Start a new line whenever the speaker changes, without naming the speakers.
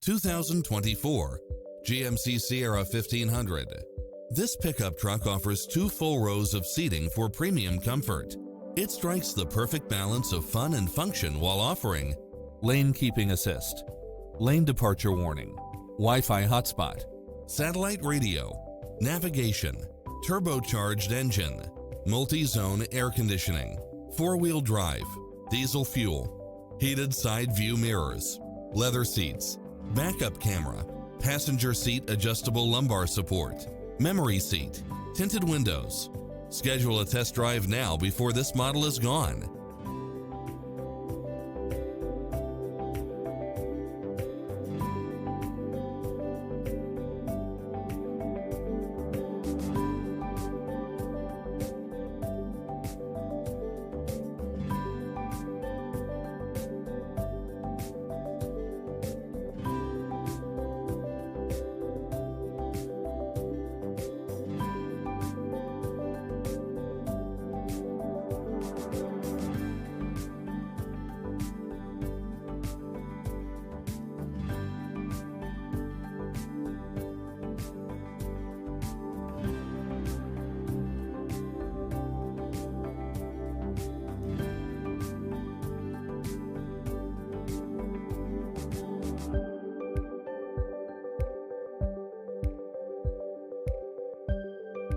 2024 GMC Sierra 1500. This pickup truck offers 2 full rows of seating for premium comfort. It strikes the perfect balance of fun and function while offering lane keeping assist, lane departure warning, Wi-Fi hotspot, satellite radio, navigation, turbocharged engine, multi-zone air conditioning, 4-wheel drive, diesel fuel, heated side view mirrors, leather seats, backup camera, passenger seat adjustable lumbar support, memory seat, tinted windows. Schedule a test drive now before this model is gone.